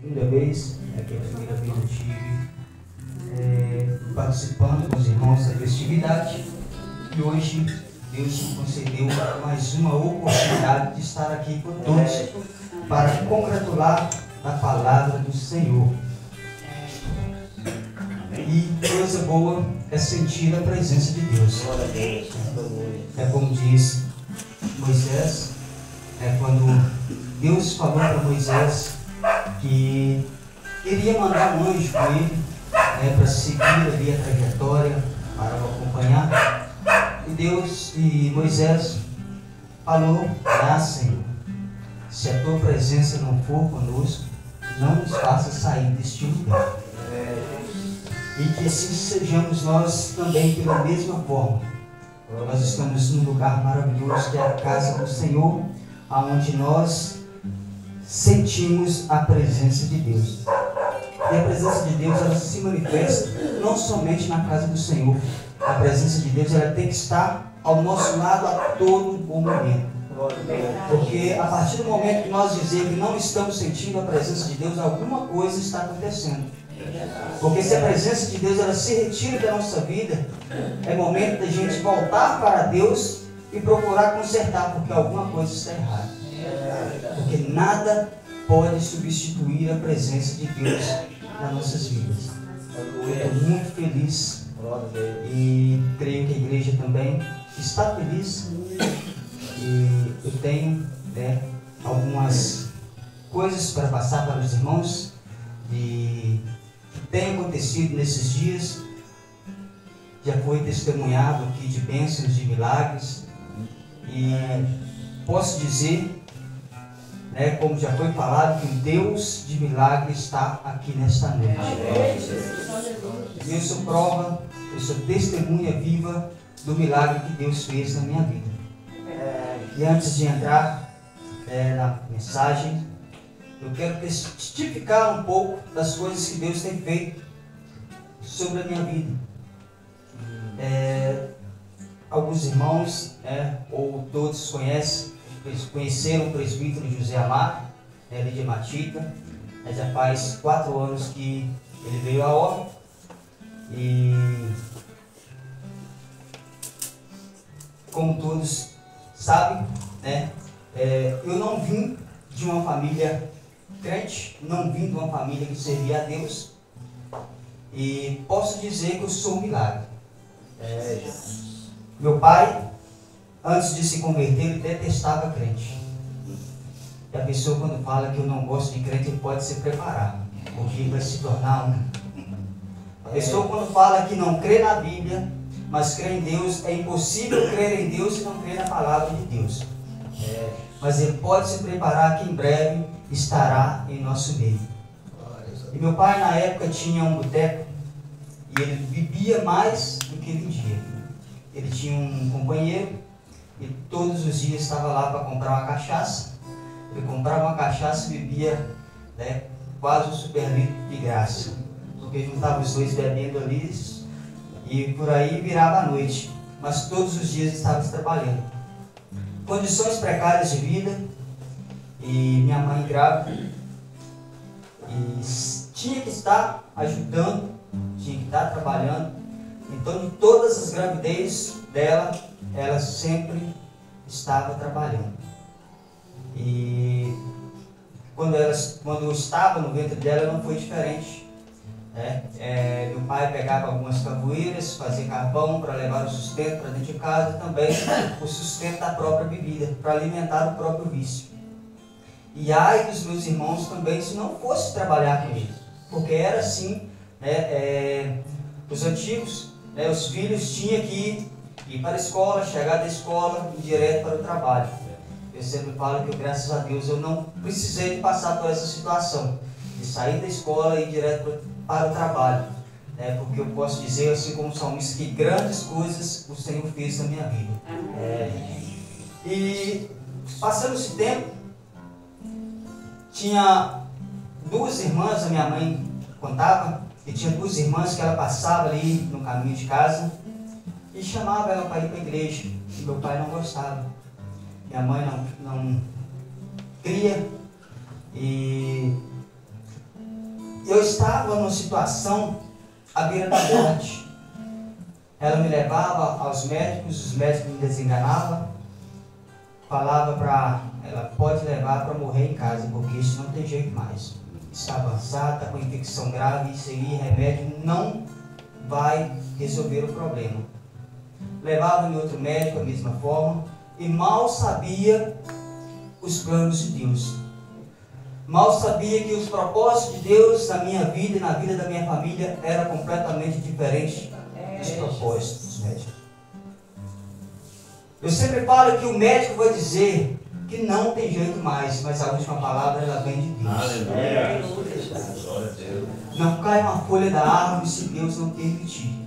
Segunda vez, que a primeira vez eu estive participando com os irmãos da festividade, e hoje Deus me concedeu mais uma oportunidade de estar aqui com todos para congratular a palavra do Senhor. E coisa boa é sentir a presença de Deus. É como diz Moisés, quando Deus falou para Moisés que queria mandar um anjo com ele para seguir ali a trajetória, para o acompanhar. E Moisés falou: Senhor, se a tua presença não for conosco, não nos faça sair deste lugar. E que assim sejamos nós também pela mesma forma. Nós estamos num lugar maravilhoso, que é a casa do Senhor, aonde nós sentimos a presença de Deus. E a presença de Deus, ela se manifesta não somente na casa do Senhor. A presença de Deus, ela tem que estar ao nosso lado a todo o momento. Porque a partir do momento que nós dizemos que não estamos sentindo a presença de Deus, alguma coisa está acontecendo. Porque se a presença de Deus ela se retira da nossa vida, é momento da gente voltar para Deus e procurar consertar, porque alguma coisa está errada. Porque nada pode substituir a presença de Deus nas nossas vidas. Eu estou muito feliz e creio que a igreja também está feliz. E eu tenho algumas coisas para passar para os irmãos que tem acontecido nesses dias. Já foi testemunhado aqui de bênçãos, de milagres, e posso dizer, como já foi falado, que o Deus de milagres está aqui nesta noite. Eu sou prova, eu sou testemunha viva do milagre que Deus fez na minha vida. E antes de entrar na mensagem, eu quero testificar um pouco das coisas que Deus tem feito sobre a minha vida. Alguns irmãos, ou todos conheceram o presbítero José Amaro, ali de Matita. Já faz 4 anos que ele veio a óbito. E como todos sabem, eu não vim de uma família crente, não vim de uma família que servia a Deus, e posso dizer que eu sou um milagre. Meu pai, antes de se converter, ele detestava crente. E a pessoa, quando fala que eu não gosto de crente, ele pode se preparar, porque vai se tornar um. A pessoa, quando fala que não crê na Bíblia, mas crê em Deus, é impossível crer em Deus e não crer na palavra de Deus. Mas ele pode se preparar que em breve estará em nosso meio. E meu pai na época tinha um boteco e ele bebia mais do que vendia. Ele tinha um companheiro e todos os dias estava lá para comprar uma cachaça. Ele comprava uma cachaça e bebia quase um super litro de graça, porque juntava os dois bebendo ali e por aí virava a noite. Mas todos os dias estava trabalhando. Condições precárias de vida, e minha mãe grávida, e tinha que estar ajudando, tinha que estar trabalhando. Então, em todas as gravidez dela, ela sempre estava trabalhando. E quando eu estava no ventre dela, não foi diferente. Meu pai pegava algumas capoeiras, fazia carvão para levar o sustento para dentro de casa, também o sustento da própria bebida, para alimentar o próprio vício. E ai dos meus irmãos também, se não fosse trabalhar com eles, porque era assim, os antigos, os filhos tinham que ir para a escola, chegar da escola e ir direto para o trabalho. Eu sempre falo que, graças a Deus, eu não precisei de passar por essa situação, de sair da escola e ir direto para o trabalho, porque eu posso dizer, assim como o salmista, que grandes coisas o Senhor fez na minha vida. E passando esse tempo, tinha 2 irmãs, a minha mãe contava, que tinha 2 irmãs que ela passava ali no caminho de casa e chamava ela para ir para a igreja, e meu pai não gostava. Minha mãe não cria, e eu estava numa situação à beira da morte. Ela me levava aos médicos, os médicos me desenganavam, falava para ela, pode levar para morrer em casa, porque isso não tem jeito mais. Está avançado, está com infecção grave, isso aí, remédio não vai resolver o problema. Levava em outro médico da mesma forma, e mal sabia os planos de Deus. Mal sabia que os propósitos de Deus na minha vida e na vida da minha família eram completamente diferentes dos propósitos dos médicos. Eu sempre falo que o médico vai dizer que não tem jeito mais, mas a última palavra ela vem de Deus. Aleluia. Não cai uma folha da árvore se Deus não permitir.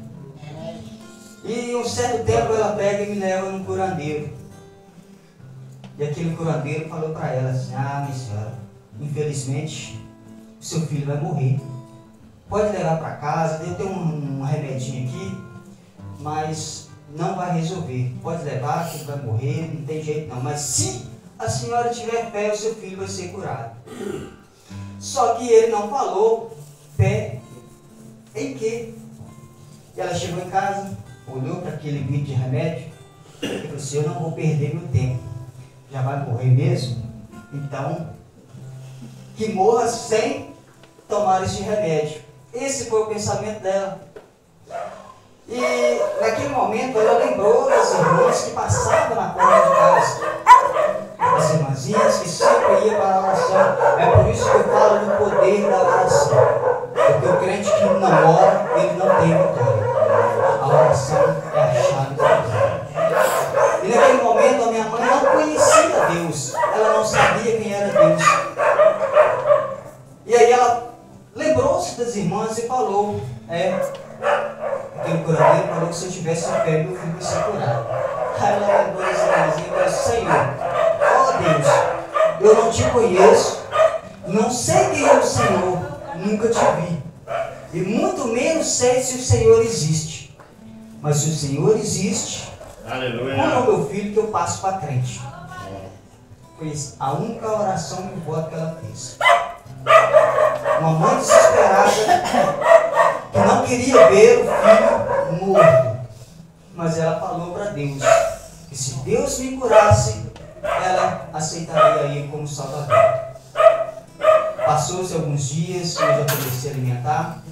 E um certo tempo ela pega e me leva num curandeiro. E aquele curandeiro falou para ela assim, minha senhora, infelizmente o seu filho vai morrer. Pode levar para casa, eu tenho um remedinho aqui, mas não vai resolver. Pode levar, que ele vai morrer, não tem jeito não. Mas se a senhora tiver fé, o seu filho vai ser curado. Só que ele não falou fé em quê? E ela chegou em casa, olhou para aquele vidro de remédio e falou assim, eu não vou perder meu tempo. Já vai morrer mesmo? Então, que morra sem tomar esse remédio. Esse foi o pensamento dela. E naquele momento ela lembrou das irmãs que passavam na porta de casa. As irmãzinhas que sempre iam para a oração. É por isso que eu falo do poder da oração. Porque o crente que não ora, ele não tem vitória. A oração é a chave da vitória. E naquele momento a minha mãe não conhecia Deus. Ela não sabia quem era Deus. E aí ela lembrou-se das irmãs e falou, aquele curandeiro falou que se eu tivesse fé, meu filho ia ser curado. Aí ela lembrou das irmãs e falou, Senhor, ó Deus, eu não te conheço, não sei quem é o Senhor, nunca te vi. E muito menos sei se o Senhor existe. Mas se o Senhor existe, aleluia, como é o meu filho que eu passo para crente. Foi a única oração e voto que ela fez. Uma mãe desesperada que não queria ver o filho morto. Mas ela falou para Deus que se Deus me curasse, ela aceitaria ele como Salvador. Passou-se alguns dias, eu já comecei a alimentar,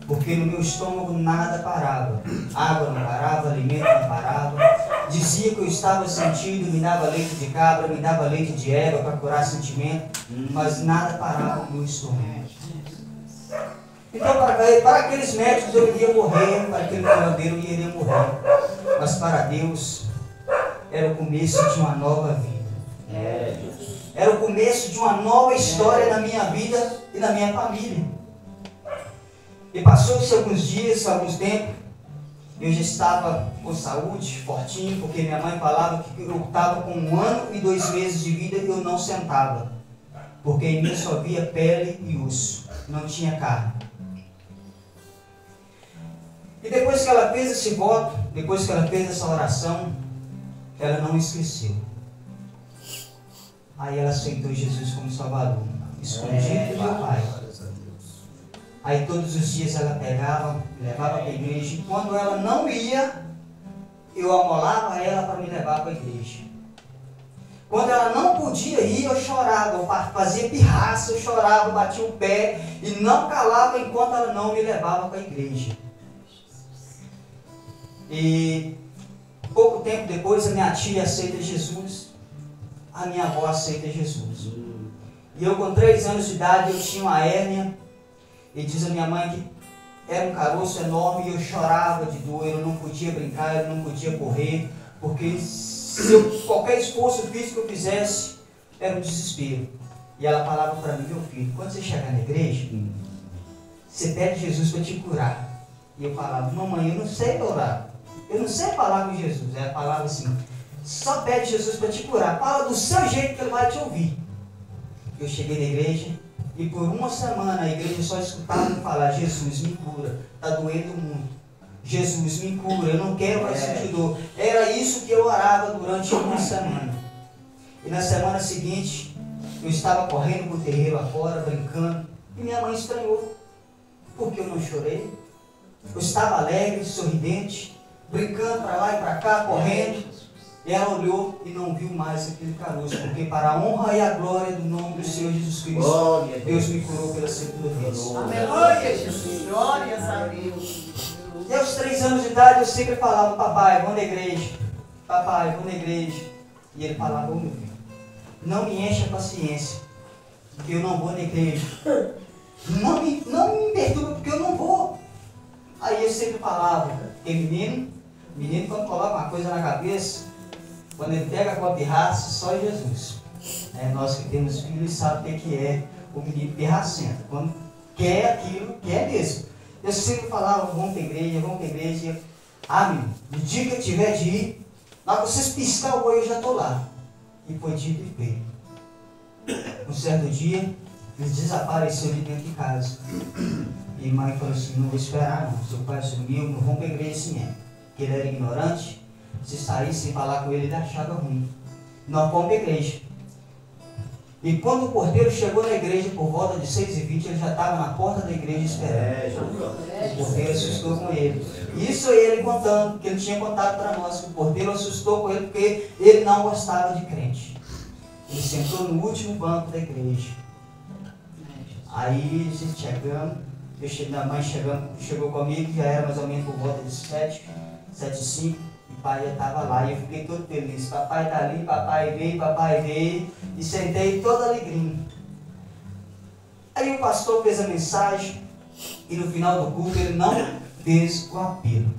porque no meu estômago nada parava. Água não parava, alimento não parava. Dizia que eu estava sentindo, me dava leite de cabra, me dava leite de égua para curar sentimento, mas nada parava no meu estômago. Então, para aqueles médicos eu iria morrer, para aquele curandeiro eu iria morrer. Mas para Deus, era o começo de uma nova vida. Era o começo de uma nova história na minha vida e na minha família. E passou-se alguns dias, alguns tempos, eu já estava com saúde, fortinho, porque minha mãe falava que eu estava com 1 ano e 2 meses de vida e eu não sentava. Porque em mim só havia pele e osso, não tinha carne. E depois que ela fez esse voto, depois que ela fez essa oração, ela não esqueceu. Aí ela aceitou Jesus como Salvador, escondido do meu pai. Aí todos os dias ela pegava, levava para a igreja. E quando ela não ia, eu amolava ela para me levar para a igreja. Quando ela não podia ir, eu chorava, eu fazia pirraça, eu chorava, batia o pé e não calava enquanto ela não me levava para a igreja. E pouco tempo depois a minha tia aceita Jesus, a minha avó aceita Jesus. E eu com 3 anos de idade eu tinha uma hérnia. E diz a minha mãe que era um caroço enorme e eu chorava de dor, eu não podia brincar, eu não podia correr, porque se qualquer esforço físico que eu fizesse, era um desespero. E ela falava para mim, meu filho, quando você chegar na igreja, você pede Jesus para te curar. E eu falava, mamãe, eu não sei orar, eu não sei falar com Jesus. Ela falava assim, só pede Jesus para te curar, fala do seu jeito que ele vai te ouvir. Eu cheguei na igreja, e por 1 semana a igreja só escutava me falar, Jesus me cura, está doendo muito. Jesus me cura, eu não quero mais sentir dor. Era isso que eu orava durante 1 semana. E na semana seguinte, eu estava correndo para o terreiro afora, brincando, e minha mãe estranhou. porque eu não chorei. Eu estava alegre, sorridente, brincando para lá e para cá, correndo. E ela olhou e não viu mais aquele caroço, porque para a honra e a glória do nome do Senhor Jesus Cristo, Deus me curou pela segunda vez. Aleluia, Jesus. Glórias a Deus. E aos 3 anos de idade eu sempre falava: papai, vou na igreja. Papai, vou na igreja. E ele falava: ô meu filho, não me encha a paciência, porque eu não vou na igreja. Não me perturba, porque eu não vou. Aí eu sempre falava, porque menino quando coloca uma coisa na cabeça, quando ele pega com a pirraça, só Jesus. Nós que temos filhos sabemos o que é o menino pirracento. Quando quer aquilo, quer mesmo. Eu sempre falava: vamos para a igreja, vamos para a igreja. Menino, no dia que eu tiver de ir, na hora que vocês piscar o olho, eu já estou lá. E foi dito e feito. Um certo dia, ele desapareceu de dentro de casa. E a mãe falou assim: não vou esperar não, seu pai sumiu, não vamos para a igreja assim mesmo. Porque ele era ignorante, se sair sem falar com ele, ele achava ruim. Nós fomos para a igreja. E quando o porteiro chegou na igreja por volta de 6h20, ele já estava na porta da igreja esperando. O porteiro assustou com ele. Isso ele contando, que ele tinha contado para nós, que o porteiro assustou com ele porque ele não gostava de crente. Ele sentou no último banco da igreja. Aí a gente chegando, minha mãe chegou comigo, já era mais ou menos por volta de 7h05. E o pai já estava lá e eu fiquei todo feliz. Papai está ali, papai veio. E sentei todo alegrinho. Aí o pastor fez a mensagem e no final do culto ele não fez o apelo.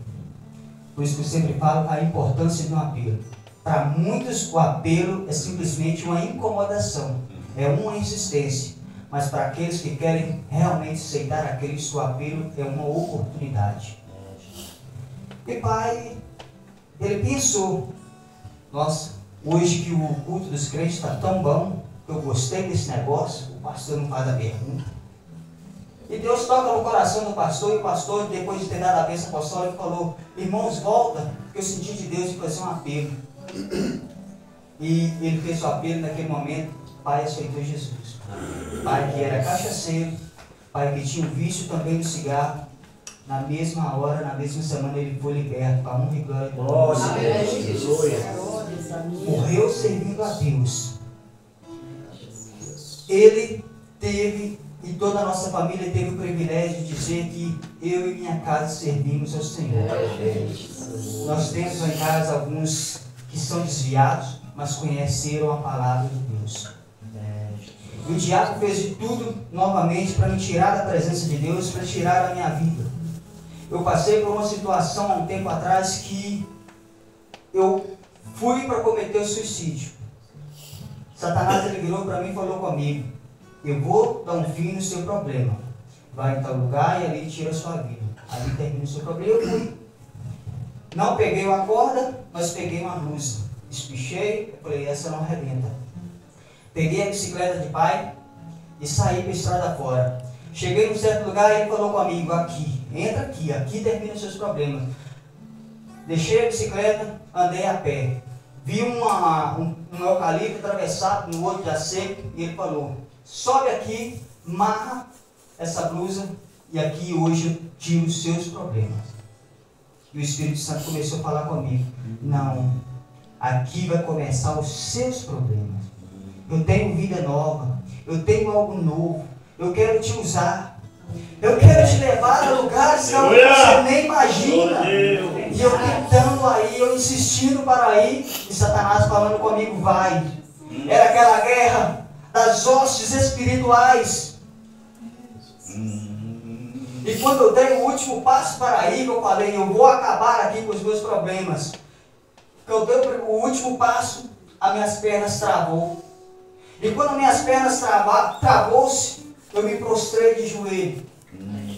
Por isso que eu sempre falo a importância de um apelo. Para muitos o apelo é simplesmente uma incomodação, é uma insistência. Mas para aqueles que querem realmente aceitar a Cristo, o apelo é uma oportunidade. E pai, ele pensou: nossa, hoje que o culto dos crentes está tão bom, eu gostei desse negócio, o pastor não faz a pergunta. E Deus toca no coração do pastor, e o pastor, depois de ter dado a bênção apostólica, falou: irmãos, volta, porque eu senti de Deus de fazer um apelo. E ele fez o apelo naquele momento. O pai aceitou Jesus. Pai que era cachaceiro, pai que tinha um vício também no cigarro. Na mesma hora, na mesma semana, ele foi liberto para honra e glória do Deus. Morreu servindo a Deus. Ele teve, e toda a nossa família teve o privilégio de dizer que eu e minha casa servimos ao Senhor. Nós temos lá em casa alguns que são desviados, mas conheceram a palavra de Deus. E o diabo fez de tudo novamente para me tirar da presença de Deus, para tirar a minha vida. Eu passei por uma situação há um tempo atrás que eu fui para cometer o suicídio. Satanás ele virou para mim e falou comigo: eu vou dar um fim no seu problema. Vai em tal lugar e ali tira a sua vida. Ali termina o seu problema. Eu fui. Não peguei uma corda, mas peguei uma blusa. Espichei, eu falei: essa não arrebenta. Peguei a bicicleta de pai e saí para a estrada fora. Cheguei num certo lugar e ele falou comigo: aqui, entra aqui termina os seus problemas. Deixei a bicicleta, andei a pé. Vi um eucalipto atravessado no outro já seco e ele falou: sobe aqui, marra essa blusa e aqui hoje eu tiro os seus problemas. E o Espírito Santo começou a falar comigo: não, aqui vai começar os seus problemas. Eu tenho vida nova, eu tenho algo novo, eu quero te usar, eu quero te levar a lugares que você nem imagina. E eu tentando aí, eu insistindo para ir, e Satanás falando comigo: vai. Era aquela guerra das hostes espirituais. E quando eu dei o último passo para ir, eu falei: eu vou acabar aqui com os meus problemas. Eu dei o último passo, as minhas pernas travou. E quando minhas pernas travou-se, eu me prostrei de joelho.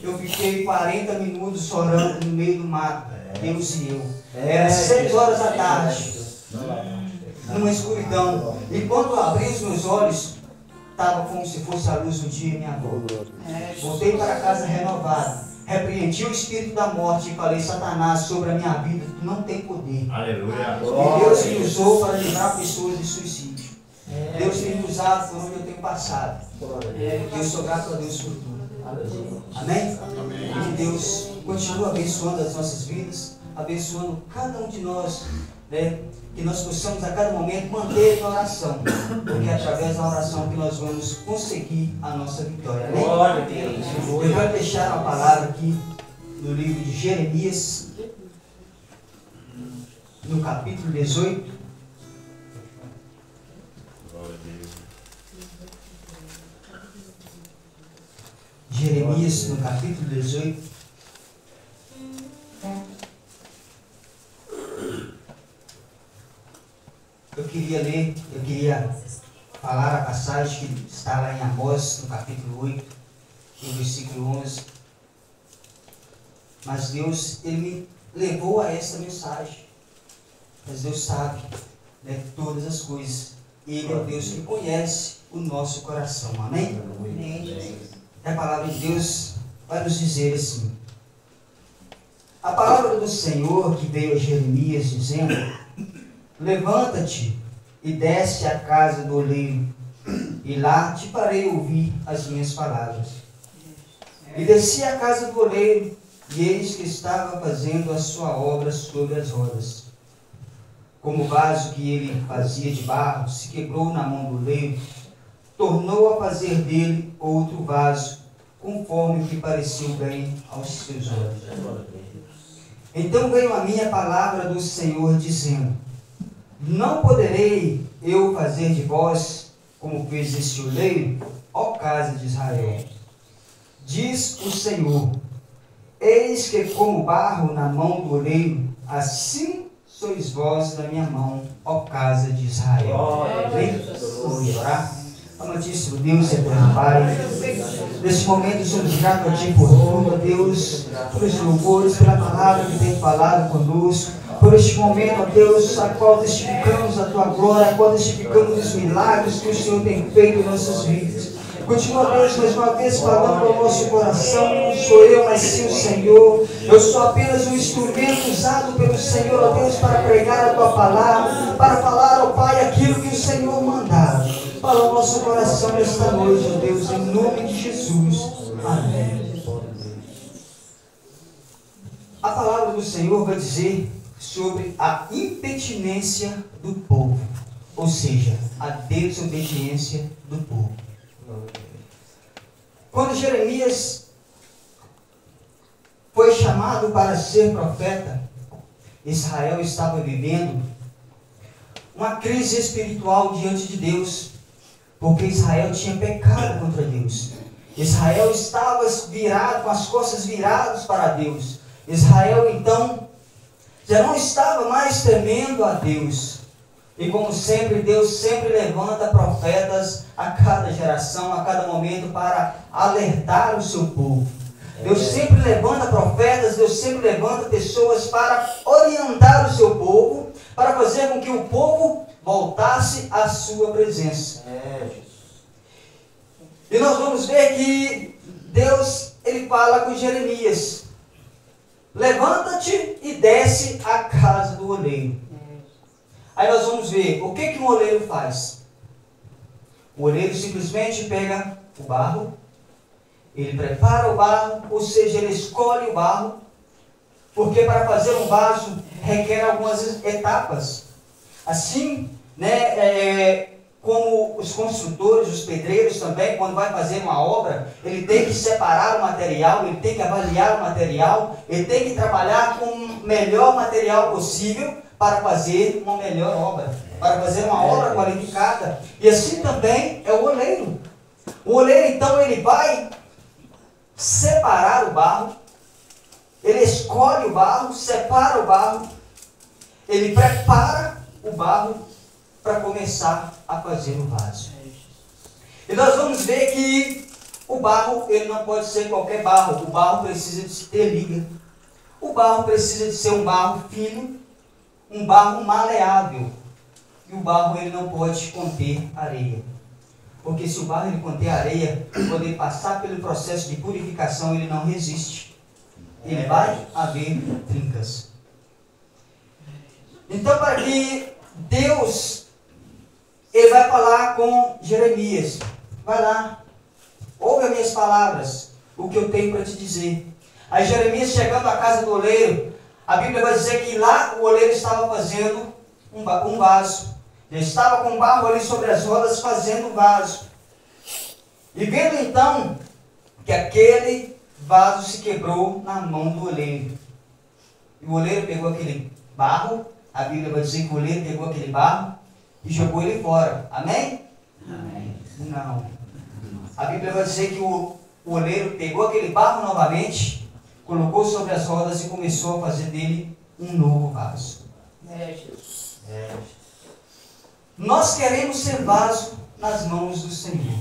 Eu fiquei 40 minutos orando no meio do mato, Deus e eu. Era 6 horas da tarde, numa escuridão. E quando eu abri os meus olhos, estava como se fosse a luz do dia em minha volta. Voltei para casa renovado. Repreendi o espírito da morte e falei: Satanás, sobre a minha vida, tu não tem poder. Aleluia. E Deus me usou para livrar pessoas de suicídio. Deus tem me usado por onde eu tenho passado. E eu sou grato a Deus por tudo. Amém? E que Deus continue abençoando as nossas vidas, abençoando cada um de nós, né? Que nós possamos a cada momento manter a oração, porque é através da oração que nós vamos conseguir a nossa vitória. Amém? Eu quero deixar uma palavra aqui no livro de Jeremias, no capítulo 18. Jeremias, no capítulo 18. Eu queria falar a passagem que está lá em Amós, no capítulo 8, no versículo 11. Mas Deus, Ele me levou a essa mensagem. Mas Deus sabe, né, todas as coisas. Ele é Deus que conhece o nosso coração. Amém? Amém. A palavra de Deus vai nos dizer assim: a palavra do Senhor que veio a Jeremias dizendo: levanta-te e desce à casa do oleiro, e lá te farei ouvir as minhas palavras. E desci à casa do oleiro, e eis que estava fazendo a sua obra sobre as rodas. Como o vaso que ele fazia de barro se quebrou na mão do oleiro, tornou a fazer dele outro vaso, conforme o que pareceu bem aos seus olhos. Então veio a minha palavra do Senhor, dizendo: não poderei eu fazer de vós como fez este oleiro, ó casa de Israel? Diz o Senhor: eis que como barro na mão do oleiro, assim sois vós na minha mão, ó casa de Israel. Amém? Vamos orar. Amantíssimo Deus e eterno Pai, nesse momento somos gratos a Ti por tudo, Deus, por esses louvores, pela palavra que tem falado conosco, por este momento, ó Deus, a qual testificamos a Tua glória, a qual testificamos os milagres que o Senhor tem feito em nossas vidas. Continua, Deus, mais uma vez falando ao nosso coração: não sou eu, mas sim o Senhor. Eu sou apenas um instrumento usado pelo Senhor, ó Deus, para pregar a Tua palavra, para falar ao Pai aquilo que o Senhor mandar. Fala ao nosso coração nesta noite, ó Deus, em nome de Jesus. Amém. A palavra do Senhor vai dizer sobre a impetinência do povo, ou seja, a desobediência do povo. Quando Jeremias foi chamado para ser profeta, Israel estava vivendo uma crise espiritual diante de Deus, porque Israel tinha pecado contra Deus. Israel estava virado, com as costas viradas para Deus. Israel então já não estava mais temendo a Deus. E como sempre, Deus sempre levanta profetas a cada geração, a cada momento, para alertar o seu povo. Deus sempre levanta profetas, Deus sempre levanta pessoas para orientar o seu povo, para fazer com que o povo voltasse à sua presença. E nós vamos ver que Deus, Ele fala com Jeremias: levanta-te e desce à casa do oleiro. Aí nós vamos ver o que um oleiro faz. O oleiro simplesmente pega o barro, ele prepara o barro, ou seja, ele escolhe o barro, porque para fazer um vaso requer algumas etapas. Assim, né, como os construtores, os pedreiros também, quando vai fazer uma obra, ele tem que separar o material, ele tem que avaliar o material, ele tem que trabalhar com o melhor material possível para fazer uma melhor obra, para fazer uma obra qualificada. E assim também é o oleiro. O oleiro, então, ele vai separar o barro, ele escolhe o barro, separa o barro, ele prepara o barro para começar a fazer o vaso. E nós vamos ver que o barro, ele não pode ser qualquer barro. O barro precisa de ter liga. O barro precisa de ser um barro fino, um barro maleável. E o barro, ele não pode conter areia. Porque se o barro ele conter areia, quando ele passar pelo processo de purificação, ele não resiste. Ele vai haver trincas. Então, para que Deus, Ele vai falar com Jeremias: vai lá, ouve as minhas palavras, o que eu tenho para te dizer. Aí Jeremias, chegando à casa do oleiro, a Bíblia vai dizer que lá o oleiro estava fazendo um vaso. Ele estava com barro ali sobre as rodas fazendo o vaso. E vendo então que aquele vaso se quebrou na mão do oleiro. E o oleiro pegou aquele barro, a Bíblia vai dizer que o oleiro pegou aquele barro e jogou ele fora. Amém? Amém. Não. A Bíblia vai dizer que o oleiro pegou aquele barro novamente, colocou sobre as rodas e começou a fazer dele um novo vaso. Jesus. Nós queremos ser vaso nas mãos do Senhor.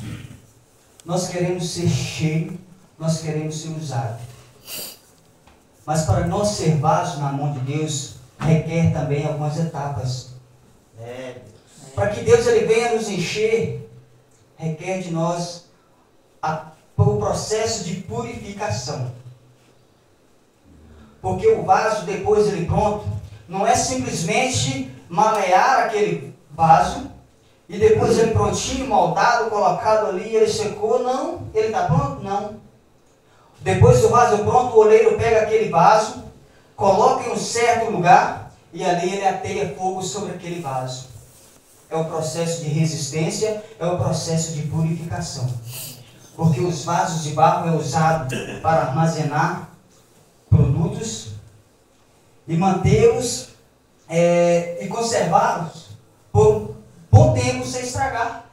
Nós queremos ser cheio, nós queremos ser usado. Mas para nós ser vaso na mão de Deus, requer também algumas etapas. Para que Deus ele venha nos encher, requer de nós o processo de purificação. Porque o vaso, depois ele pronto, não é simplesmente malear aquele vaso e depois ele prontinho, moldado, colocado ali, ele secou. Não, ele está pronto? Não. Depois do vaso pronto, o oleiro pega aquele vaso, coloca em um certo lugar e ali ele ateia fogo sobre aquele vaso. É o processo de resistência, é o processo de purificação. Porque os vasos de barro é usado para armazenar produtos e mantê-los e conservá-los por bom tempo sem estragar.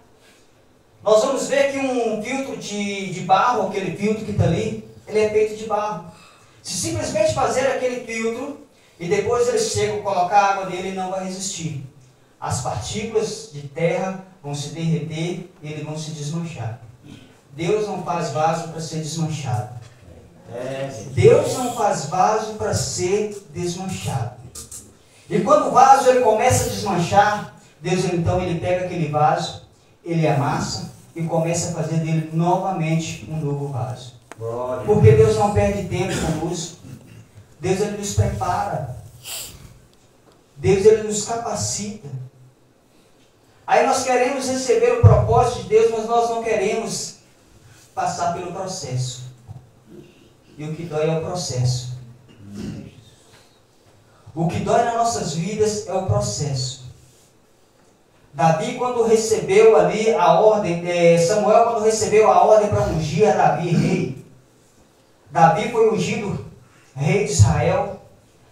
Nós vamos ver que um filtro de barro, aquele filtro que está ali, ele é feito de barro. Se simplesmente fazer aquele filtro e depois ele chega, colocar a água nele, ele não vai resistir. As partículas de terra vão se derreter e eles vão se desmanchar. Deus não faz vaso para ser desmanchado. Deus não faz vaso para ser desmanchado. E quando o vaso ele começa a desmanchar, Deus então ele pega aquele vaso, ele amassa e começa a fazer dele novamente um novo vaso. Porque Deus não perde tempo conosco. Deus ele nos prepara. Deus ele nos capacita. Aí nós queremos receber o propósito de Deus, mas nós não queremos passar pelo processo. E o que dói é o processo. O que dói nas nossas vidas é o processo. Davi, quando recebeu ali a ordem, Samuel, quando recebeu a ordem para ungir a Davi rei, Davi foi ungido rei de Israel,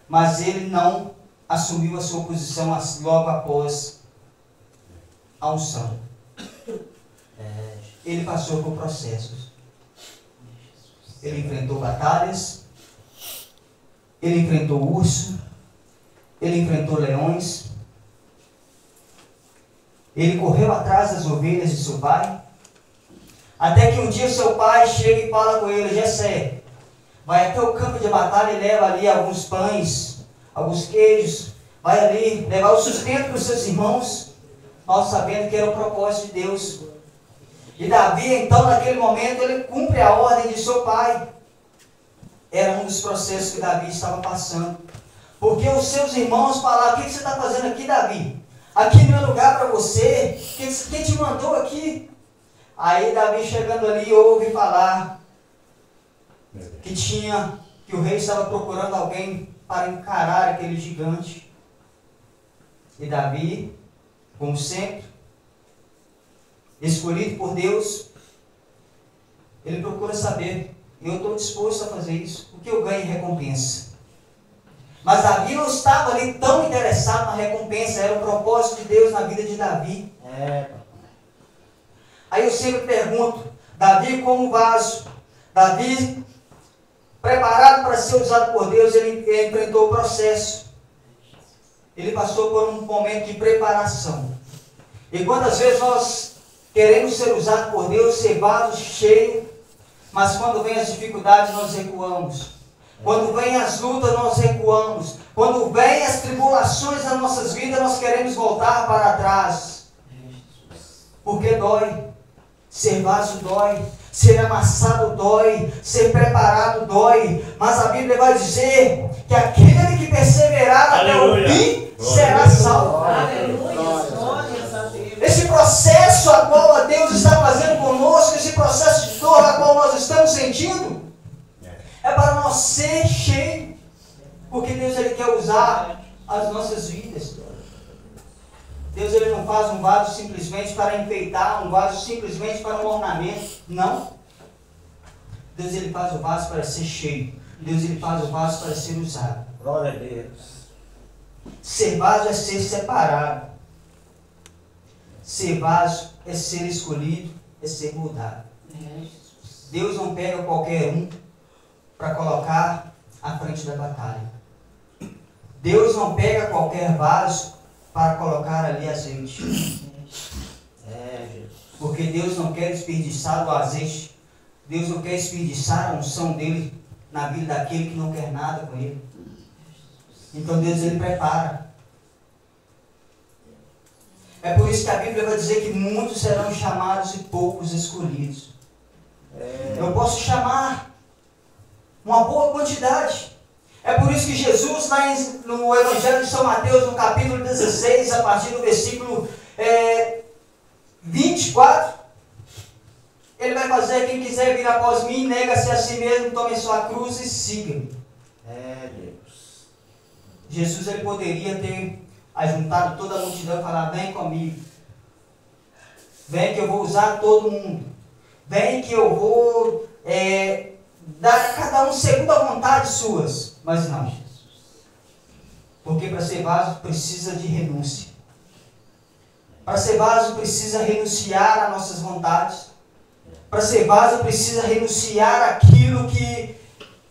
mas ele não assumiu a sua posição logo após a unção. Ele passou por processos. Ele enfrentou batalhas, ele enfrentou urso, ele enfrentou leões, ele correu atrás das ovelhas de seu pai, até que um dia seu pai chega e fala com ele: Jessé, vai até o campo de batalha e leva ali alguns pães, alguns queijos, vai ali levar o sustento para os seus irmãos, nós sabendo que era o propósito de Deus. E Davi, então, naquele momento, ele cumpre a ordem de seu pai. Era um dos processos que Davi estava passando. Porque os seus irmãos falaram: o que você está fazendo aqui, Davi? Aqui não é lugar para você. Quem te mandou aqui? Aí Davi, chegando ali, ouve falar que o rei estava procurando alguém para encarar aquele gigante. E Davi, como sempre, escolhido por Deus, ele procura saber: eu estou disposto a fazer isso, o que eu ganho em recompensa? Mas Davi não estava ali tão interessado na recompensa, era o propósito de Deus na vida de Davi. Aí eu sempre pergunto: Davi como vaso, Davi preparado para ser usado por Deus, ele enfrentou o processo. Ele passou por um momento de preparação. E quantas vezes nós queremos ser usados por Deus, ser vaso cheio, mas quando vem as dificuldades nós recuamos. Quando vem as lutas nós recuamos. Quando vem as tribulações nas nossas vidas nós queremos voltar para trás. Porque dói. Ser vaso dói. Ser amassado dói. Ser preparado dói. Mas a Bíblia vai dizer que aquele que perseverar até o fim será salvo. Aleluia. Glórias a Deus. esse processo a qual Deus está fazendo conosco, esse processo de dor a qual nós estamos sentindo, é para nós ser cheio. Porque Deus ele quer usar as nossas vidas. Deus ele não faz um vaso simplesmente para enfeitar, um vaso simplesmente para um ornamento. Não. Deus ele faz o vaso para ser cheio. Deus ele faz o vaso para ser usado. Glória a Deus. Ser vaso é ser separado. Ser vaso é ser escolhido, é ser moldado. Deus não pega qualquer um para colocar à frente da batalha. Deus não pega qualquer vaso para colocar ali azeite. Porque Deus não quer desperdiçar o azeite. Deus não quer desperdiçar a unção dele na vida daquele que não quer nada com ele. Então Deus ele prepara. É por isso que a Bíblia vai dizer que muitos serão chamados e poucos escolhidos. Eu posso chamar uma boa quantidade. É por isso que Jesus, lá no Evangelho de São Mateus, no capítulo 16, a partir do versículo 24, ele vai fazer: quem quiser vir após mim, nega-se a si mesmo, tome sua cruz e siga-me. Deus. Jesus ele poderia ter ajuntado toda a multidão e falar: vem comigo, vem que eu vou usar todo mundo, vem que eu vou dar a cada um segundo a vontade suas. Mas não, porque para ser vaso precisa de renúncia. Para ser vaso precisa renunciar às nossas vontades. Para ser vaso precisa renunciar àquilo que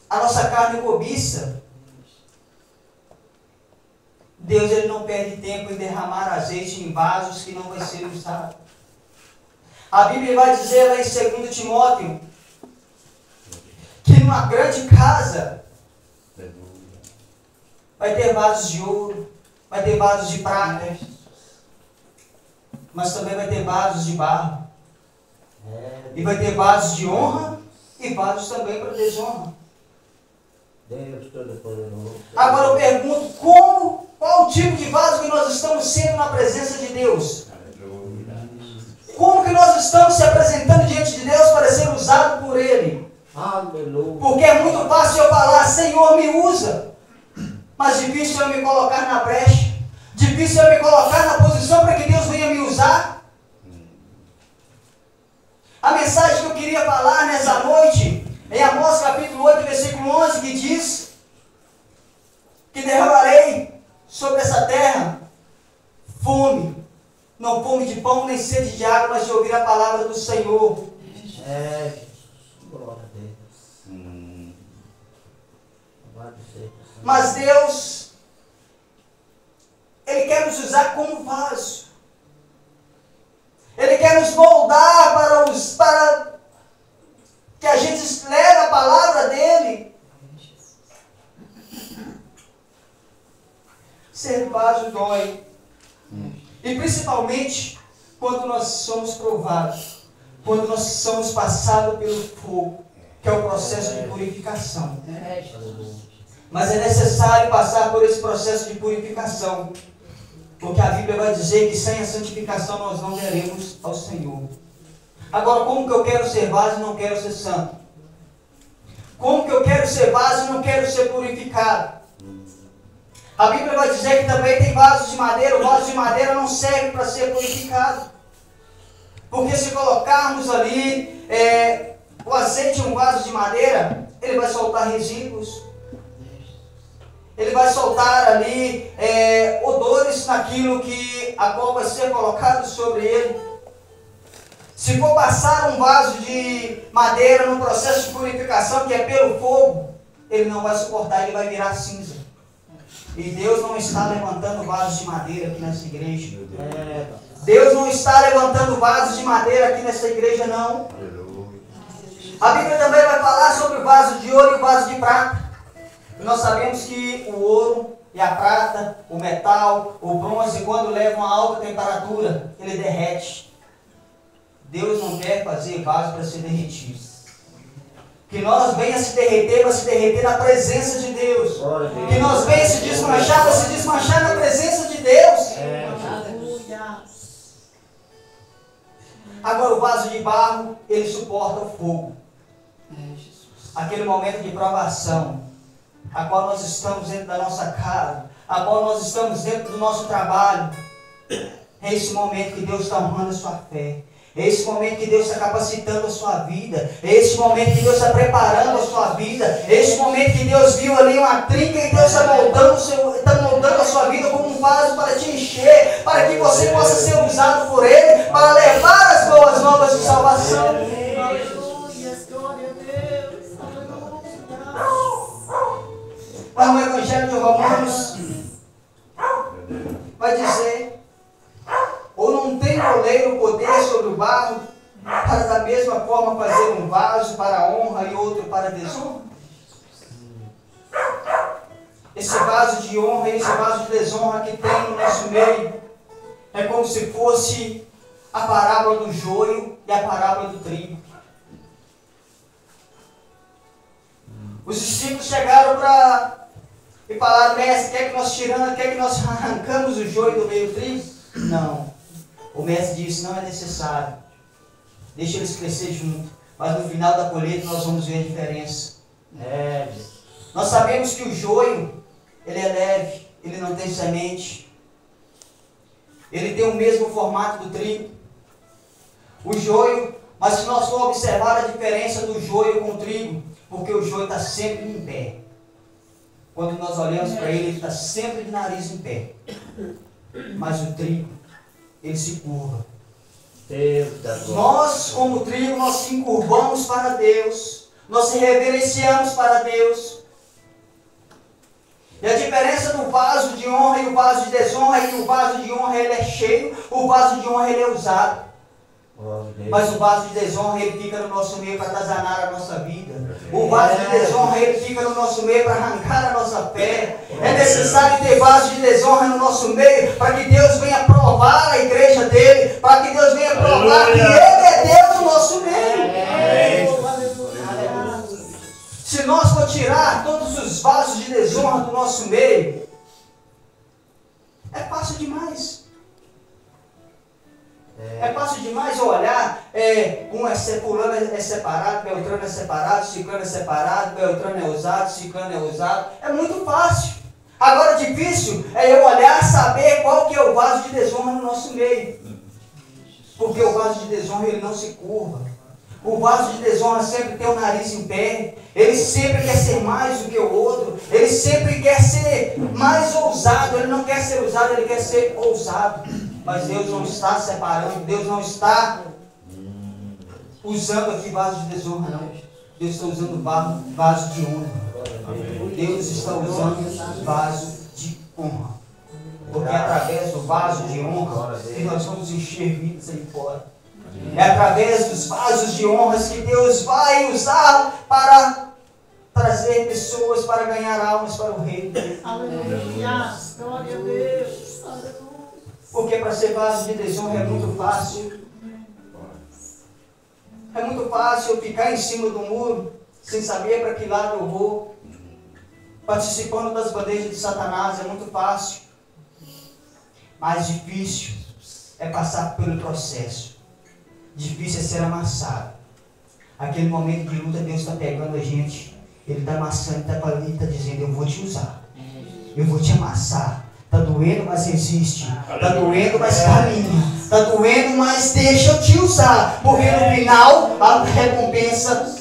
a nossa carne cobiça. Deus ele não perde tempo em derramar azeite em vasos que não vai ser usado. A Bíblia vai dizer lá em 2 Timóteo que numa grande casa vai ter vasos de ouro, vai ter vasos de prata, mas também vai ter vasos de barro. E vai ter vasos de honra e vasos também para desonra. Deus Todo-Poderoso. Agora eu pergunto, qual o tipo de vaso que nós estamos sendo na presença de Deus? Como que nós estamos se apresentando diante de Deus para ser usado por Ele? Aleluia. Porque é muito fácil eu falar: Senhor, me usa. Mas difícil eu me colocar na brecha. Difícil eu me colocar na posição para que Deus venha me usar. A mensagem que eu queria falar nessa noite, em Amós capítulo 8, versículo 11, que diz que derramarei sobre essa terra fome, não fome de pão nem sede de água, mas de ouvir a palavra do Senhor. Glória a Deus. Mas Deus, Ele quer nos usar como vaso. Ele quer nos moldar para que a gente leve a palavra dEle. Ser vaso dói. E principalmente quando nós somos provados, quando nós somos passados pelo fogo, que é o processo de purificação. Mas é necessário passar por esse processo de purificação, porque a Bíblia vai dizer que sem a santificação nós não veremos ao Senhor. Agora, como que eu quero ser vaso e não quero ser santo? Como que eu quero ser vaso e não quero ser purificado? A Bíblia vai dizer que também tem vasos de madeira. O vaso de madeira não serve para ser purificado, porque se colocarmos ali o azeite em um vaso de madeira, ele vai soltar resíduos. Ele vai soltar ali odores naquilo a qual vai ser colocado sobre ele. Se for passar um vaso de madeira no processo de purificação, que é pelo fogo, ele não vai suportar, ele vai virar cinza. E Deus não está levantando vasos de madeira aqui nessa igreja. Deus não está levantando vasos de madeira aqui nessa igreja, não. A Bíblia também vai falar sobre o vaso de ouro e o vaso de prata. Nós sabemos que o ouro e a prata, o metal, o bronze, quando levam a alta temperatura, ele derrete. Deus não quer fazer vaso para ser derretido. Que nós venha se derreter, para se derreter na presença de Deus. Que nós venha se desmanchar, para se desmanchar na presença de Deus. Agora o vaso de barro, ele suporta o fogo. Aquele momento de provação, a qual nós estamos dentro da nossa casa, a qual nós estamos dentro do nosso trabalho. É esse momento que Deus está honrando a sua fé. É esse momento que Deus está capacitando a sua vida. É esse momento que Deus está preparando a sua vida. É esse momento que Deus viu ali uma trinca e Deus está moldando a sua vida como um vaso para te encher, para que você possa ser usado por Ele, para levar as boas novas de salvação. Mas no Evangelho de Romanos vai dizer: ou não tem oleiro poder sobre o barro, para da mesma forma fazer um vaso para a honra e outro para a desonra? Esse vaso de honra e esse vaso de desonra que tem no nosso meio é como se fosse a parábola do joio e a parábola do trigo. Os discípulos chegaram e falaram: mestre, quer que nós arrancamos o joio do meio do trigo? Não. O mestre disse: não é necessário. Deixa eles crescer junto. Mas no final da colheita nós vamos ver a diferença. Nós sabemos que o joio, ele é leve, ele não tem semente. Ele tem o mesmo formato do trigo. O joio, mas se nós for observar a diferença do joio com o trigo, porque o joio está sempre em pé. Quando nós olhamos para ele está sempre de nariz em pé. Mas o trigo, ele se curva. Nós, como trigo, nós se encurvamos para Deus. Nós se reverenciamos para Deus. E a diferença do vaso de honra e o vaso de desonra é que o vaso de honra ele é cheio, o vaso de honra ele é usado. Mas o vaso de desonra ele fica no nosso meio para atazanar a nossa vida. O vaso de desonra ele fica no nosso meio para arrancar a nossa fé. É necessário ter vaso de desonra no nosso meio para que Deus venha provar a igreja dele, para que Deus venha provar que Ele é Deus no nosso meio. Se nós for tirar todos os vasos de desonra do nosso meio, é fácil demais. É fácil demais olhar, fulano é separado, Beltrano é separado, Ciclano é separado, Beltrano é usado, Ciclano é usado. É muito fácil. Agora difícil é eu olhar e saber qual que é o vaso de desonra no nosso meio. Porque o vaso de desonra ele não se curva. O vaso de desonra sempre tem o nariz em pé. Ele sempre quer ser mais do que o outro. Ele sempre quer ser mais ousado. Ele não quer ser usado, ele quer ser ousado. Mas Deus não está separando, Deus não está usando aqui vaso de desonra, não. Deus está usando vaso de honra. Deus está usando vaso de honra. Porque é através do vaso de honra que nós vamos encher vidas aí fora. É através dos vasos de honras que Deus vai usar para trazer pessoas, para ganhar almas para o reino dele. Aleluia! Glória a Deus! Porque para ser vaso de desonra é muito fácil. É muito fácil eu ficar em cima do muro, sem saber para que lado eu vou, participando das bandejas de Satanás. É muito fácil. Mais difícil é passar pelo processo. Difícil é ser amassado. Aquele momento de luta, Deus está pegando a gente. Ele está amassando, ele está dizendo: eu vou te usar. Eu vou te amassar. Está doendo, mas resiste. Está doendo, mas caminha. Está doendo, mas deixa eu te usar. Porque no final, a recompensa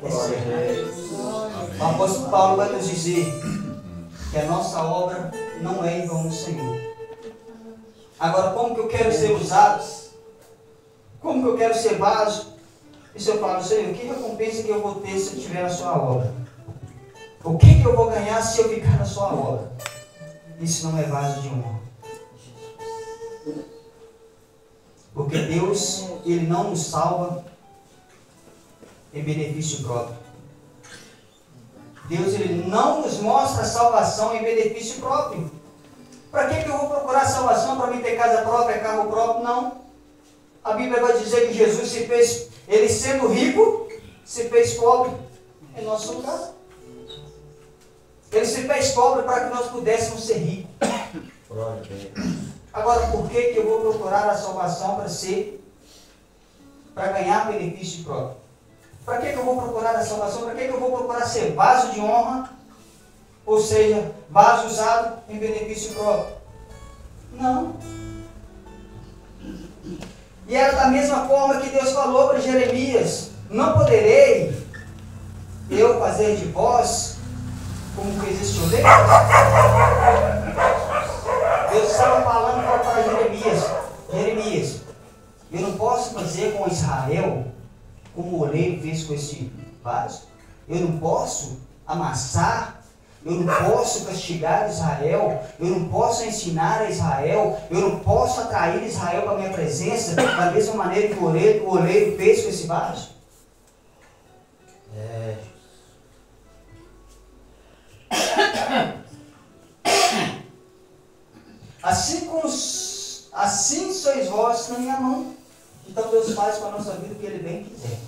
é certa. O apóstolo Paulo vai nos dizer que a nossa obra não é em vão no Senhor. Agora, como que eu quero ser usado? Como que eu quero ser vaso? E se eu falo: Senhor, que recompensa que eu vou ter se eu estiver na sua obra? O que eu vou ganhar se eu ficar na sua obra? Isso não é vaso de honra. Porque Deus, Ele não nos salva em benefício próprio. Deus, Ele não nos mostra a salvação em benefício próprio. Para que eu vou procurar salvação? Para mim ter casa própria, carro próprio? Não. A Bíblia vai dizer que Jesus se fez, Ele sendo rico, se fez pobre em nosso lugar. Ele se fez pobre para que nós pudéssemos ser ricos. Agora, por que eu vou procurar a salvação para ser para ganhar benefício próprio. Para que eu vou procurar a salvação? Para que eu vou procurar ser vaso de honra? Ou seja, vaso usado em benefício próprio? Não. E era da mesma forma que Deus falou para Jeremias: não poderei eu fazer de vós como fez este oleiro? Deus estava falando para Jeremias: Jeremias, eu não posso fazer com Israel como o oleiro fez com este vaso. Eu não posso amassar, eu não posso castigar Israel, eu não posso ensinar a Israel, eu não posso atrair Israel para a minha presença da mesma maneira que o oleiro fez com esse vaso. Assim sois vós na minha mão. Então Deus faz com a nossa vida o que Ele bem quiser.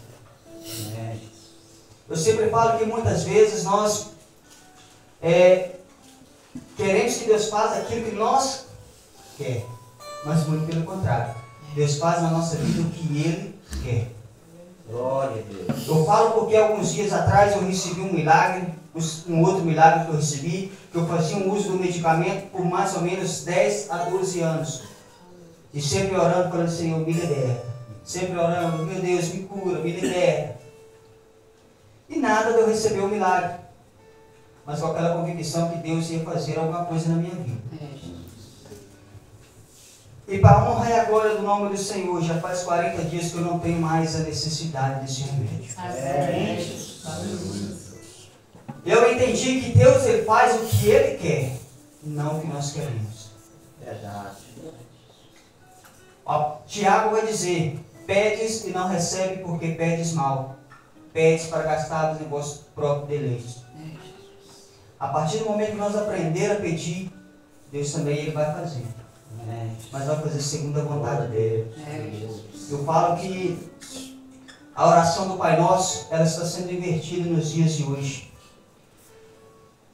Eu sempre falo que muitas vezes nós queremos que Deus faça aquilo que nós queremos, mas muito pelo contrário. Deus faz na nossa vida o que Ele quer. Glória a Deus. Eu falo porque alguns dias atrás eu recebi um milagre, um outro milagre que eu recebi, que eu fazia um uso do medicamento por mais ou menos 10 a 12 anos. E sempre orando, falando: Senhor, me liberta. Sempre orando: meu Deus, me cura, me liberta. E nada de eu receber o milagre, mas com aquela convicção que Deus ia fazer alguma coisa na minha vida. E para a honra e a glória do nome do Senhor, já faz 40 dias que eu não tenho mais a necessidade desse remédio. Eu entendi que Deus, Ele faz o que Ele quer, não o que nós queremos. Verdade. Tiago vai dizer: pedes e não recebe porque pedes mal. Pedes para gastar em vosso próprio deleite. A partir do momento que nós aprender a pedir, Deus também Ele vai fazer. Mas vai fazer segundo a vontade dele. Eu falo que a oração do Pai Nosso, ela está sendo invertida nos dias de hoje.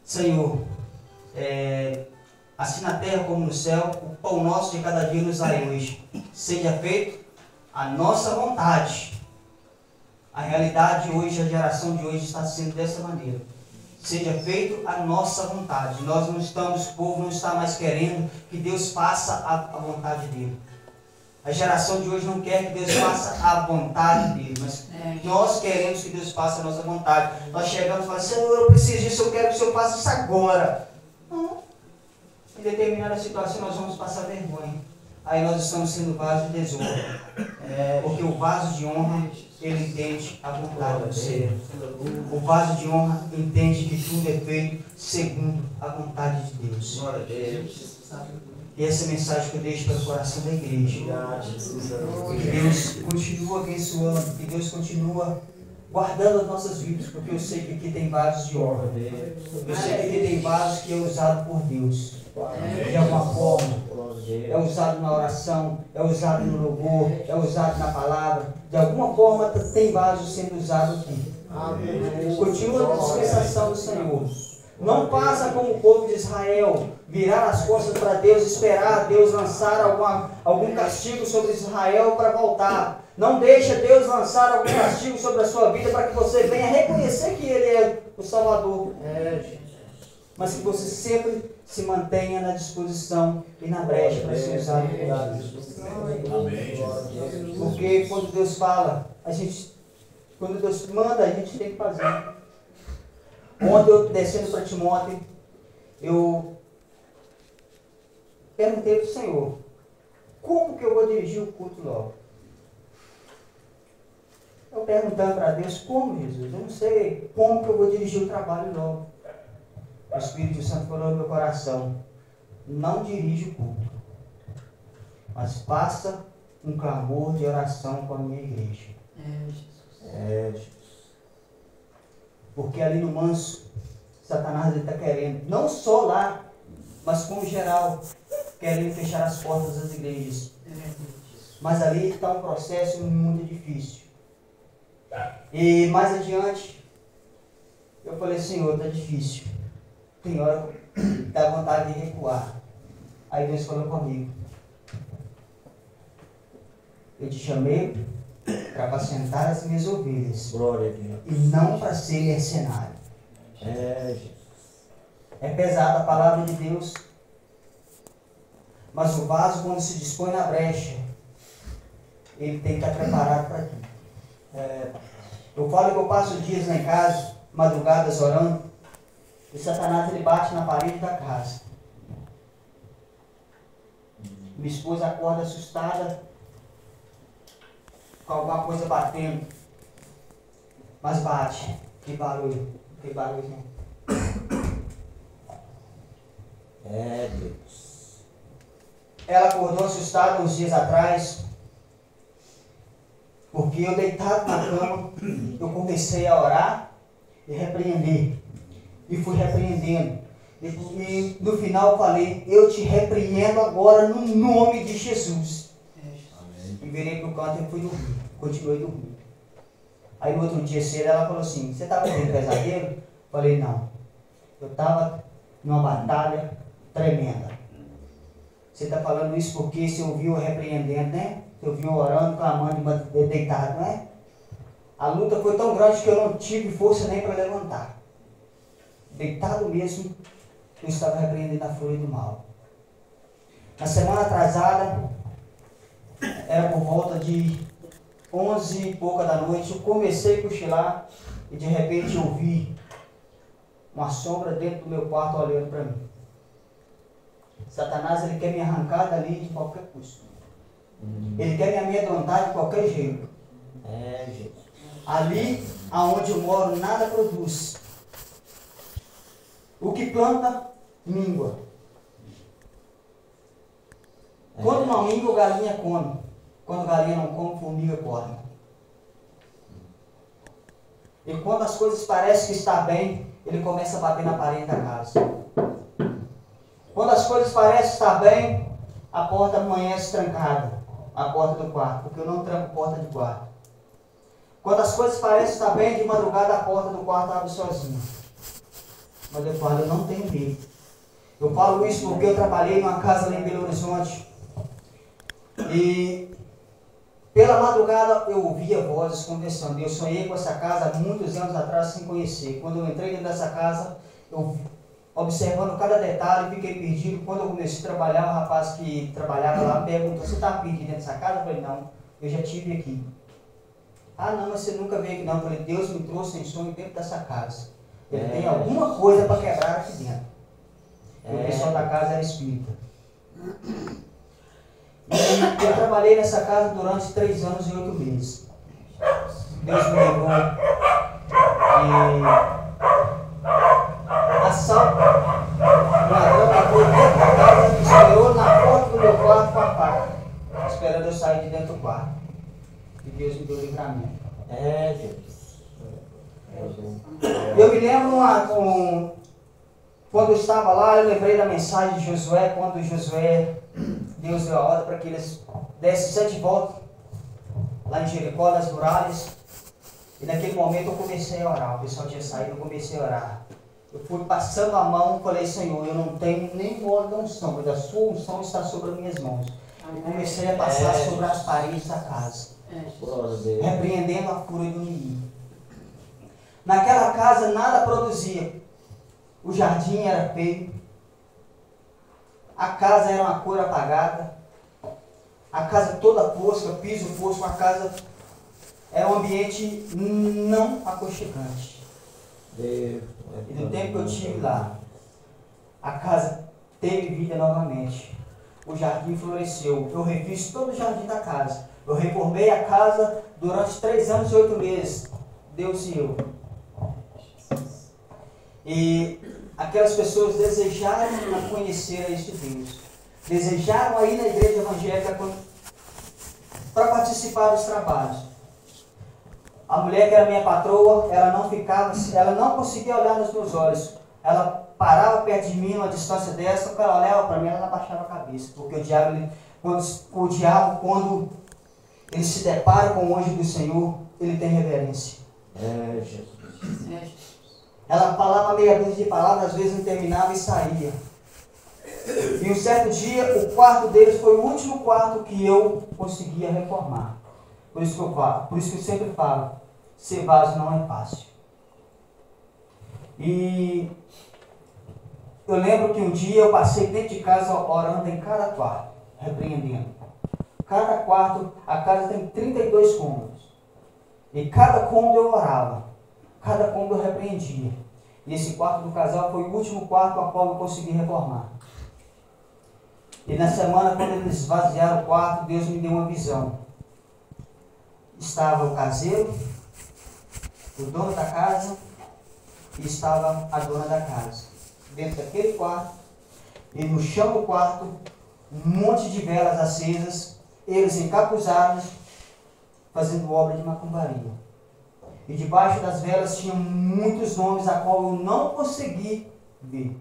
Senhor, assim na terra como no céu, o pão nosso de cada dia nos dai hoje. Seja feito a nossa vontade. A realidade hoje, a geração de hoje está sendo dessa maneira. Seja feito a nossa vontade. Nós não estamos, o povo não está mais querendo que Deus faça a vontade dele. A geração de hoje não quer que Deus faça a vontade dele, mas nós queremos que Deus faça a nossa vontade. Nós chegamos e falamos: Senhor, eu preciso disso, eu quero que o Senhor faça isso agora. Não. Em determinada situação nós vamos passar vergonha. Aí nós estamos sendo vaso de desonra. Porque o vaso de honra, ele entende a vontade do Senhor. O vaso de honra entende que tudo é feito segundo a vontade de Deus. Glória a Deus. E essa mensagem que eu deixo para o coração da igreja. Que Deus continua abençoando, que Deus continua guardando as nossas vidas, porque eu sei que aqui tem vasos de honra. Eu sei que aqui tem vasos que é usado por Deus. De alguma forma. É usado na oração, é usado no louvor, é usado na palavra. De alguma forma tem vasos sendo usados aqui. Continua a dispensação do Senhor. Não faça como o povo de Israel, virar as costas para Deus, esperar Deus lançar algum castigo sobre Israel para voltar. Não deixa Deus lançar algum castigo sobre a sua vida para que você venha reconhecer que Ele é o Salvador. Mas que você sempre se mantenha na disposição e na brecha para ser usado por Deus. Porque quando Deus fala, quando Deus manda, a gente tem que fazer. Ontem eu descendo para Timóteo, eu perguntei para o Senhor: como que eu vou dirigir o culto logo? Eu perguntando para Deus: como, Jesus? Eu não sei como que eu vou dirigir o trabalho logo. O Espírito Santo falou no meu coração: não dirige o culto, mas faça um clamor de oração com a minha igreja. Porque ali no manso, Satanás está querendo, não só lá, mas como geral, querendo fechar as portas das igrejas. Mas ali está um processo muito difícil. E mais adiante, eu falei: Senhor, está difícil. Tem hora que dá vontade de recuar. Aí Deus falou comigo: eu te chamei para apacentar as minhas ovelhas. Glória a Deus. E não para ser mercenário. Jesus. É pesada a palavra de Deus. Mas o vaso, quando se dispõe na brecha, ele tem que estar preparado para aquilo. Eu falo que eu passo dias lá em casa, madrugadas orando, e Satanás ele bate na parede da casa. Minha esposa acorda assustada, com alguma coisa batendo. Mas bate. Que barulho. Que barulho, né? Deus. Ela acordou assustada uns dias atrás, porque eu deitado na cama, eu comecei a orar e repreender. E fui repreendendo. E no final eu falei, eu te repreendo agora no nome de Jesus. Amém. E virei para o canto e fui dormir. Continuei dormindo. Aí no outro dia cedo ela falou assim, você estava tendo pesadelo? Falei, não. Eu estava numa batalha tremenda. Você está falando isso porque você ouviu eu repreendendo, né? Você ouviu eu orando, clamando, deitado, não é? A luta foi tão grande que eu não tive força nem para levantar. Deitado mesmo, eu estava repreendendo a fúria do mal. Na semana atrasada, era por volta de 11 e pouca da noite, eu comecei a cochilar e de repente eu vi uma sombra dentro do meu quarto olhando para mim. Satanás, ele quer me arrancar dali de qualquer custo. Ele quer me amedrontar de qualquer jeito. Jesus. Ali aonde eu moro, nada produz. O que planta, mingua. Quando não mingua, galinha come. Quando galinha não come, formiga come. E quando as coisas parecem que está bem, ele começa a bater na parede da casa. Quando as coisas parecem estar bem, a porta amanhece trancada. A porta do quarto, porque eu não tranco porta de quarto. Quando as coisas parecem estar bem, de madrugada a porta do quarto abre sozinha. Mas eu falo, eu não tenho medo. Eu falo isso porque eu trabalhei numa casa lá em Belo Horizonte. E pela madrugada eu ouvia vozes conversando. Eu sonhei com essa casa há muitos anos atrás sem conhecer. Quando eu entrei dentro dessa casa, eu observando cada detalhe, fiquei perdido. Quando eu comecei a trabalhar, o rapaz que trabalhava lá perguntou, você está perdido dentro dessa casa? Eu falei, não, eu já estive aqui. Ah, não, mas você nunca veio aqui não. Eu falei, Deus me trouxe em sonho dentro dessa casa. Ele tem alguma coisa para quebrar aqui dentro. E o pessoal da casa era espírita. E eu trabalhei nessa casa durante 3 anos e 8 meses. Deus me levou de assalto. O ladrão bateu dentro da casa, esperou na porta do meu quarto com a faca, esperando eu sair de dentro do quarto. E Deus me deu livramento. Eu me lembro quando eu estava lá, eu lembrei da mensagem de Josué, quando Josué, Deus deu a ordem para que eles dessem 7 voltas lá em Jericó, nas muralhas. E naquele momento eu comecei a orar. O pessoal tinha saído, eu comecei a orar. Eu fui passando a mão e falei, Senhor, eu não tenho nem óleo da unção, mas a sua unção está sobre as minhas mãos. Eu comecei a passar sobre as paredes da casa, repreendendo a fúria do inimigo. Naquela casa nada produzia. O jardim era feio. A casa era uma cor apagada. A casa toda fosca, piso fosco, a casa era um ambiente não aconchegante. E no tempo que eu estive lá, a casa teve vida novamente. O jardim floresceu. Eu refiz todo o jardim da casa. Eu reformei a casa durante 3 anos e 8 meses. Deus e eu. E aquelas pessoas desejaram conhecer a este Deus. Desejaram ir na igreja evangélica para participar dos trabalhos. A mulher que era minha patroa, ela não conseguia olhar nos meus olhos. Ela parava perto de mim, numa distância dessa, ela olhava para mim, ela abaixava a cabeça. Porque o diabo, quando ele se depara com o anjo do Senhor, ele tem reverência. Ela falava meia dúzia de palavras, às vezes não terminava e saía. E um certo dia, o quarto deles foi o último quarto que eu conseguia reformar. Por isso que eu falo, por isso que eu sempre falo, ser vaso não é fácil. E eu lembro que um dia eu passei dentro de casa orando em cada quarto, repreendendo. Cada quarto, a casa tem 32 cômodos. E cada cômodo eu orava, cada cômodo eu repreendia. E esse quarto do casal foi o último quarto ao qual eu consegui reformar. E na semana, quando eles esvaziaram o quarto, Deus me deu uma visão. Estava o caseiro, o dono da casa, e estava a dona da casa. Dentro daquele quarto, e no chão do quarto, um monte de velas acesas, eles encapuzados, fazendo obra de macumbaria. E debaixo das velas tinham muitos nomes a qual eu não consegui ver.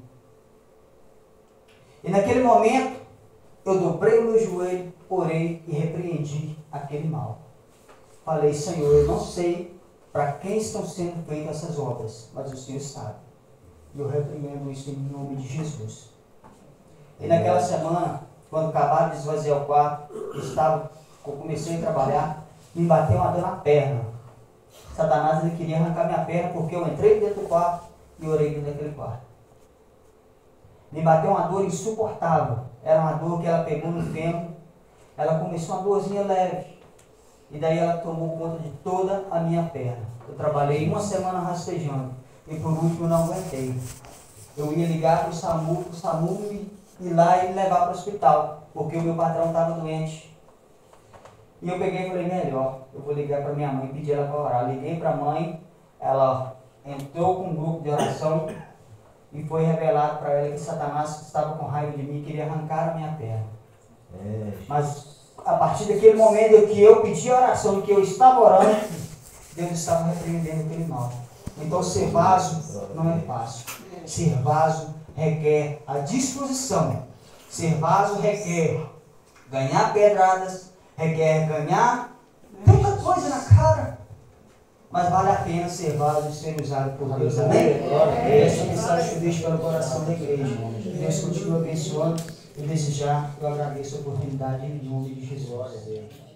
E naquele momento, eu dobrei o meu joelho, orei e repreendi aquele mal. Falei, Senhor, eu não sei para quem estão sendo feitas essas obras, mas o Senhor sabe. E eu repreendo isso em nome de Jesus. E naquela semana, quando acabaram de esvaziar o quarto, eu comecei a trabalhar, me bateu uma dor na perna. Satanás ele queria arrancar minha perna porque eu entrei dentro do quarto e orei dentro daquele quarto. Me bateu uma dor insuportável. Era uma dor que ela pegou no fêmur. Ela começou uma dorzinha leve. E daí ela tomou conta de toda a minha perna. Eu trabalhei uma semana rastejando. E por último eu não aguentei. Eu ia ligar para o SAMU ir lá e me levar para o hospital. Porque o meu patrão estava doente. E eu peguei e falei, melhor, eu vou ligar para minha mãe e pedir ela para orar. Liguei para a mãe, ela entrou com um grupo de oração e foi revelado para ela que Satanás estava com raiva de mim e queria arrancar a minha perna. Mas a partir daquele momento que eu pedi a oração, que eu estava orando, Deus estava repreendendo aquele mal. Então ser vaso não é fácil. Ser vaso requer a disposição. Ser vaso requer ganhar pedradas, requer ganhar tanta coisa na cara, mas vale a pena ser vaso e ser usado por Deus. Amém? Essa mensagem que eu deixo para o coração da igreja. Deus continue abençoando e desde já eu agradeço a oportunidade em nome de Jesus.